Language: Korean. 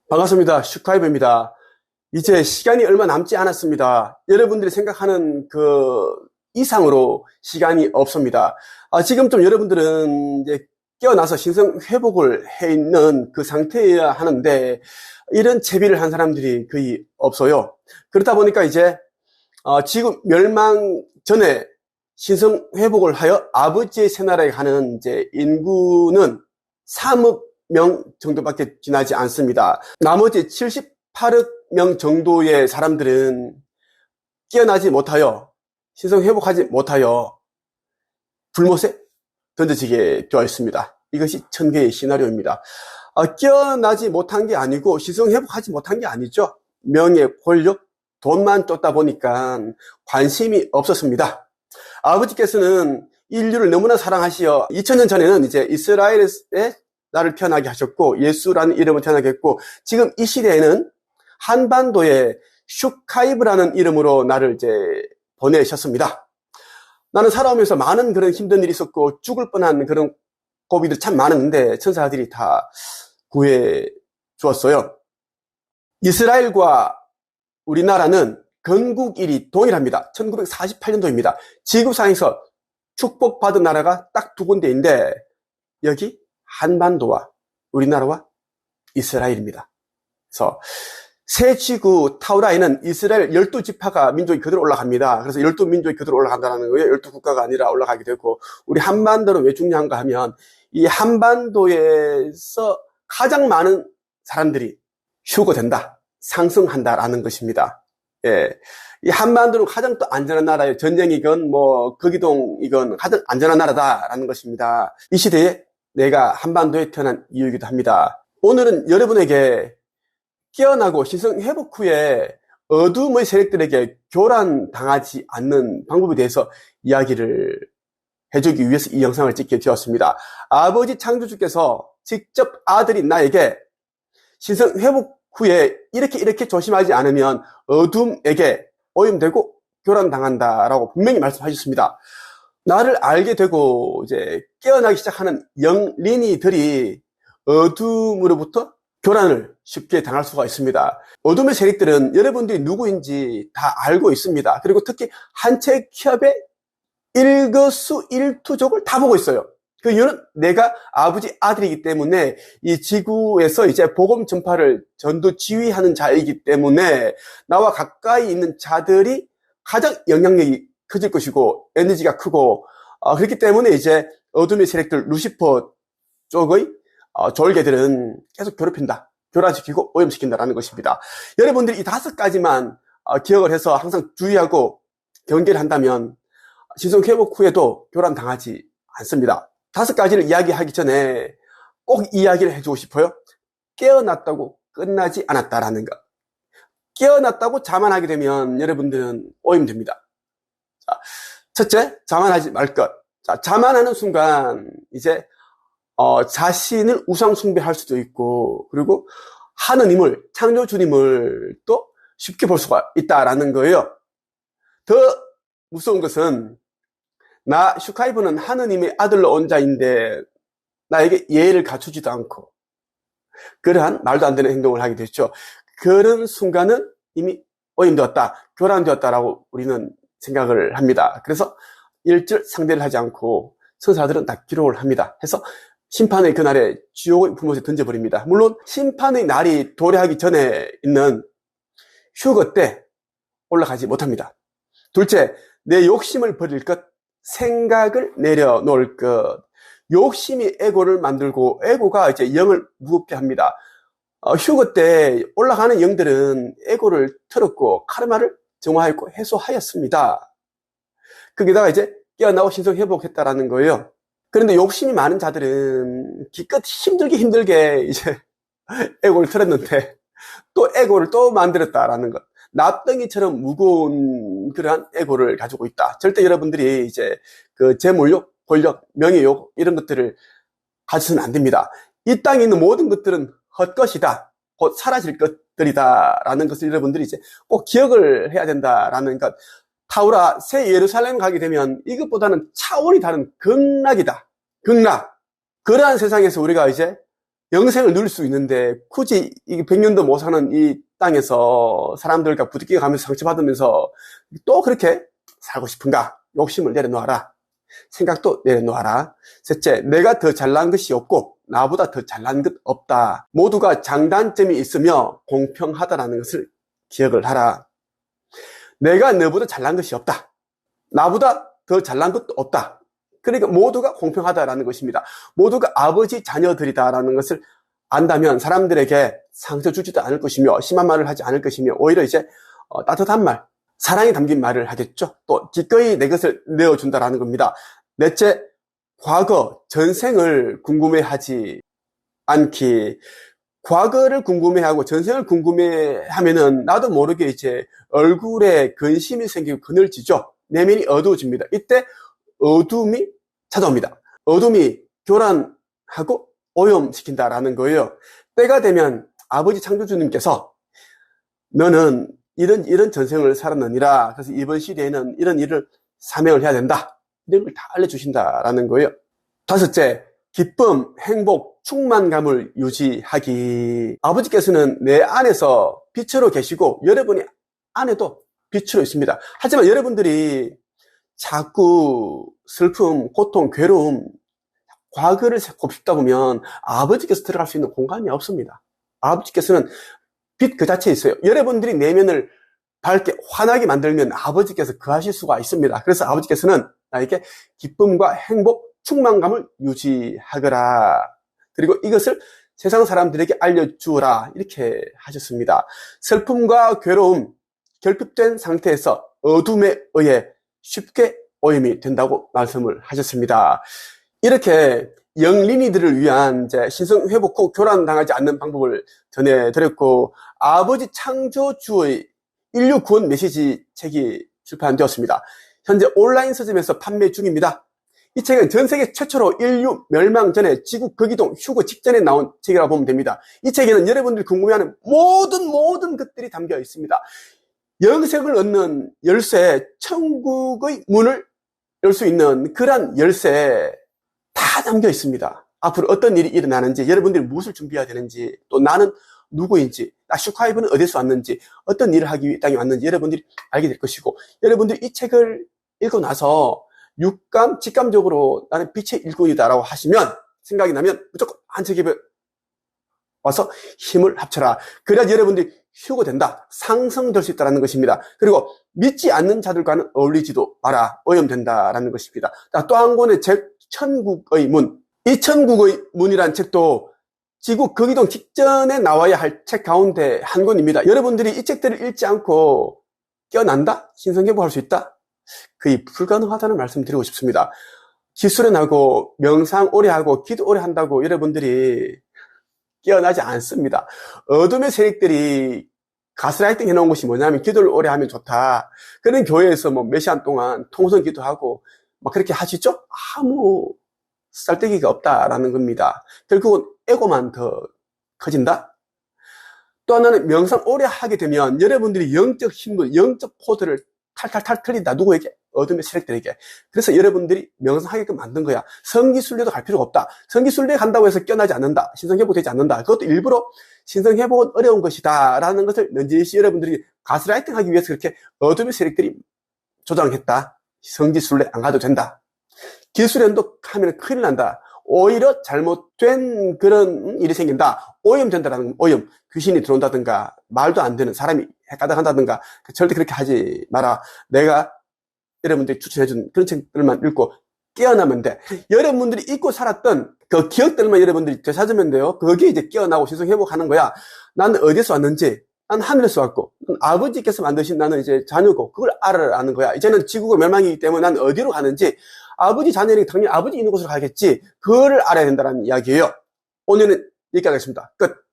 반갑습니다. 슈카이브입니다. 이제 시간이 얼마 남지 않았습니다. 여러분들이 생각하는 그 이상으로 시간이 없습니다. 지금 여러분들은 이제 깨어나서 신성 회복을 해 있는 그 상태여야 하는데 이런 채비를 한 사람들이 거의 없어요. 그러다 보니까 이제 지금 멸망 전에 신성 회복을 하여 아버지의 새나라에 가는 이제 인구는 3억 명 정도밖에 지나지 않습니다. 나머지 78억 명 정도의 사람들은 깨어나지 못하여 신성 회복하지 못하여 불못에 던져지게 되어 있습니다. 이것이 천개의 시나리오입니다. 깨어나지 못한 게 아니고 신성 회복하지 못한 게 아니죠. 명예, 권력, 돈만 쫓다 보니까 관심이 없었습니다. 아버지께서는 인류를 너무나 사랑하시어 2000년 전에는 이제 이스라엘에 나를 태어나게 하셨고 예수라는 이름을 태어나게 했고 지금 이 시대에는 한반도에 슈카이브라는 이름으로 나를 이제 보내셨습니다. 나는 살아오면서 많은 그런 힘든 일이 있었고 죽을 뻔한 그런 고비들 참 많은데 천사들이 다 구해 주었어요. 이스라엘과 우리나라는 건국일이 동일합니다. 1948년도입니다. 지구상에서 축복받은 나라가 딱 두 군데인데 여기 한반도와 우리나라와 이스라엘입니다. 그래서 새 지구 타우라에는 이스라엘 12지파가 민족이 그대로 올라갑니다. 그래서 12민족이 그대로 올라간다는 거예요. 12국가가 아니라 올라가게 되고 우리 한반도는 왜 중요한가 하면 이 한반도에서 가장 많은 사람들이 휴거된다, 상승한다라는 것입니다. 예. 이 한반도는 가장 또 안전한 나라예요. 전쟁이건 거기동이건 가장 안전한 나라다라는 것입니다. 이 시대에 내가 한반도에 태어난 이유이기도 합니다. 오늘은 여러분에게 깨어나고 신성 회복 후에 어둠의 세력들에게 교란당하지 않는 방법에 대해서 이야기를 해주기 위해서 이 영상을 찍게 되었습니다. 아버지 창조주께서 직접 아들인 나에게 신성 회복 후에 이렇게 조심하지 않으면 어둠에게 오염되고 교란당한다라고 분명히 말씀하셨습니다. 나를 알게 되고 이제 깨어나기 시작하는 영린이들이 어둠으로부터 교란을 쉽게 당할 수가 있습니다. 어둠의 세력들은 여러분들이 누구인지 다 알고 있습니다. 그리고 특히 한채 기업의 일거수일투족을 다 보고 있어요. 그 이유는 내가 아버지 아들이기 때문에 이 지구에서 이제 복음 전파를 전도 지휘하는 자이기 때문에 나와 가까이 있는 자들이 가장 영향력이 커질 것이고 에너지가 크고 그렇기 때문에 이제 어둠의 세력들 루시퍼 쪽의 졸개들은 계속 괴롭힌다, 교란시키고 오염시킨다라는 것입니다. 여러분들이 이 5가지만 기억을 해서 항상 주의하고 경계를 한다면 신성 회복 후에도 교란당하지 않습니다. 5가지를 이야기하기 전에 꼭 이야기를 해주고 싶어요. 깨어났다고 끝나지 않았다라는 것. 깨어났다고 자만하게 되면 여러분들은 오염됩니다. 자, 첫째, 자만하지 말 것. 자, 자만하는 순간 이제 자신을 우상 숭배할 수도 있고 그리고 하느님을, 창조주님을 또 쉽게 볼 수가 있다라는 거예요. 더 무서운 것은 나 슈카이브는 하느님의 아들로 온 자인데 나에게 예의를 갖추지도 않고 그러한 말도 안 되는 행동을 하게 됐죠. 그런 순간은 이미 오염되었다, 교란되었다라고 우리는 생각을 합니다. 그래서 일절 상대를 하지 않고 천사들은 다 기록을 합니다. 해서 심판의 그날에 지옥의 불못에 던져버립니다. 물론 심판의 날이 도래하기 전에 있는 휴거 때 올라가지 못합니다. 둘째, 내 욕심을 버릴 것, 생각을 내려놓을 것. 욕심이 에고를 만들고 에고가 이제 영을 무겁게 합니다. 휴거 때 올라가는 영들은 에고를 틀었고 카르마를 정화했고 해소하였습니다. 거기다가 이제 깨어나고 신성 회복했다라는 거예요. 그런데 욕심이 많은 자들은 기껏 힘들게 이제 에고를 틀었는데 또 에고를 또 만들었다라는 것. 납덩이처럼 무거운 그러한 에고를 가지고 있다. 절대 여러분들이 이제 그 재물욕, 권력, 명예욕 이런 것들을 가져서는 안 됩니다. 이 땅에 있는 모든 것들은 헛것이다. 곧 사라질 것들이다라는 것을 여러분들이 이제 꼭 기억을 해야 된다라는 것. 타우라, 새 예루살렘 가게 되면 이것보다는 차원이 다른 극락이다. 극락. 그러한 세상에서 우리가 이제 영생을 누릴 수 있는데 굳이 100년도 못 사는 이 땅에서 사람들과 부딪혀 가면서 상처받으면서 또 그렇게 살고 싶은가? 욕심을 내려놓아라. 생각도 내려놓아라. 셋째, 내가 더 잘난 것이 없고 나보다 더 잘난 것 없다. 모두가 장단점이 있으며 공평하다라는 것을 기억을 하라. 내가 너보다 잘난 것이 없다. 나보다 더 잘난 것도 없다. 그러니까 모두가 공평하다라는 것입니다. 모두가 아버지 자녀들이다라는 것을 안다면 사람들에게 상처 주지도 않을 것이며 심한 말을 하지 않을 것이며 오히려 이제 따뜻한 말, 사랑이 담긴 말을 하겠죠. 또 기꺼이 내 것을 내어준다라는 겁니다. 넷째, 과거, 전생을 궁금해하지 않기. 과거를 궁금해하고 전생을 궁금해하면은 나도 모르게 이제 얼굴에 근심이 생기고 그늘지죠. 내면이 어두워집니다. 이때 어둠이 찾아옵니다. 어둠이 교란하고 오염시킨다라는 거예요. 때가 되면 아버지 창조주님께서 너는 이런 전생을 살았느니라. 그래서 이번 시대에는 이런 일을 사명을 해야 된다. 이런 걸 다 알려주신다라는 거예요. 다섯째, 기쁨, 행복, 충만감을 유지하기. 아버지께서는 내 안에서 빛으로 계시고 여러분이 안에도 빛으로 있습니다. 하지만 여러분들이 자꾸 슬픔, 고통, 괴로움, 과거를 곱씹다 보면 아버지께서 들어갈 수 있는 공간이 없습니다. 아버지께서는 빛 그 자체에 있어요. 여러분들이 내면을 밝게 환하게 만들면 아버지께서 거하실 수가 있습니다. 그래서 아버지께서는 나에게 기쁨과 행복, 충만감을 유지하거라. 그리고 이것을 세상 사람들에게 알려주어라. 이렇게 하셨습니다. 슬픔과 괴로움, 결핍된 상태에서 어둠에 의해 쉽게 오염이 된다고 말씀을 하셨습니다. 이렇게 영린이들을 위한 이제 신성 회복 후 교란당하지 않는 방법을 전해드렸고, 아버지 창조주의 인류 구원 메시지 책이 출판되었습니다. 현재 온라인 서점에서 판매 중입니다. 이 책은 전 세계 최초로 인류 멸망 전에 지구 거기동 휴거 직전에 나온 책이라고 보면 됩니다. 이 책에는 여러분들이 궁금해하는 모든 것들이 담겨 있습니다. 영생을 얻는 열쇠, 천국의 문을 열 수 있는 그러한 열쇠 다 담겨 있습니다. 앞으로 어떤 일이 일어나는지, 여러분들이 무엇을 준비해야 되는지, 또 나는 누구인지, 나 슈카이브는 어디서 왔는지, 어떤 일을 하기 위해 땅에 왔는지 여러분들이 알게 될 것이고, 여러분들이 이 책을 읽고 나서 육감, 직감적으로 나는 빛의 일꾼이다라고 하시면, 생각이 나면 무조건 한 책에 와서 힘을 합쳐라. 그래야 여러분들이 휴거된다, 상승될 수 있다는 것입니다. 그리고 믿지 않는 자들과는 어울리지도 마라, 오염된다라는 것입니다. 또 한 권의 책, 천국의 문. 이 천국의 문이라는 책도 지구 거기동 직전에 나와야 할 책 가운데 한 권입니다. 여러분들이 이 책들을 읽지 않고 깨어난다? 신성회복할 수 있다? 거의 불가능하다는 말씀 드리고 싶습니다. 기수련하고 명상 오래 하고 기도 오래 한다고 여러분들이 깨어나지 않습니다. 어둠의 세력들이 가스라이팅 해놓은 것이 뭐냐면 기도를 오래 하면 좋다. 그런 교회에서 몇 시간 동안 통성 기도하고 막 그렇게 하시죠? 아무 쌀데기가 없다라는 겁니다. 결국은 에고만 더 커진다? 또 하나는 명상 오래 하게 되면 여러분들이 영적 힘을, 영적 코드를 탈탈탈 틀린다. 누구에게? 어둠의 세력들에게. 그래서 여러분들이 명상하게끔 만든 거야. 성기순례도 갈 필요가 없다. 성기순례 간다고 해서 깨어나지 않는다. 신성회복되지 않는다. 그것도 일부러 신성회복은 어려운 것이다 라는 것을 넌지시 여러분들이 가스라이팅 하기 위해서 그렇게 어둠의 세력들이 조장했다. 성지순례 안 가도 된다. 기술연도 하면 큰일 난다. 오히려 잘못된 그런 일이 생긴다. 오염된다라는 오염. 귀신이 들어온다든가 말도 안 되는 사람이 헷가닥한다든가 절대 그렇게 하지 마라. 내가 여러분들이 추천해준 그런 책들만 읽고 깨어나면 돼. 여러분들이 잊고 살았던 그 기억들만 여러분들이 되찾으면 돼요. 거기에 이제 깨어나고 신성회복하는 거야. 나는 어디서 왔는지, 난 하늘에서 왔고, 아버지께서 만드신 나는 이제 자녀고, 그걸 알아라는 거야. 이제는 지구가 멸망이기 때문에 나는 어디로 가는지, 아버지 자녀에게 당연히 아버지 있는 곳으로 가겠지. 그거를 알아야 된다는 이야기예요. 오늘은 여기까지 하겠습니다. 끝.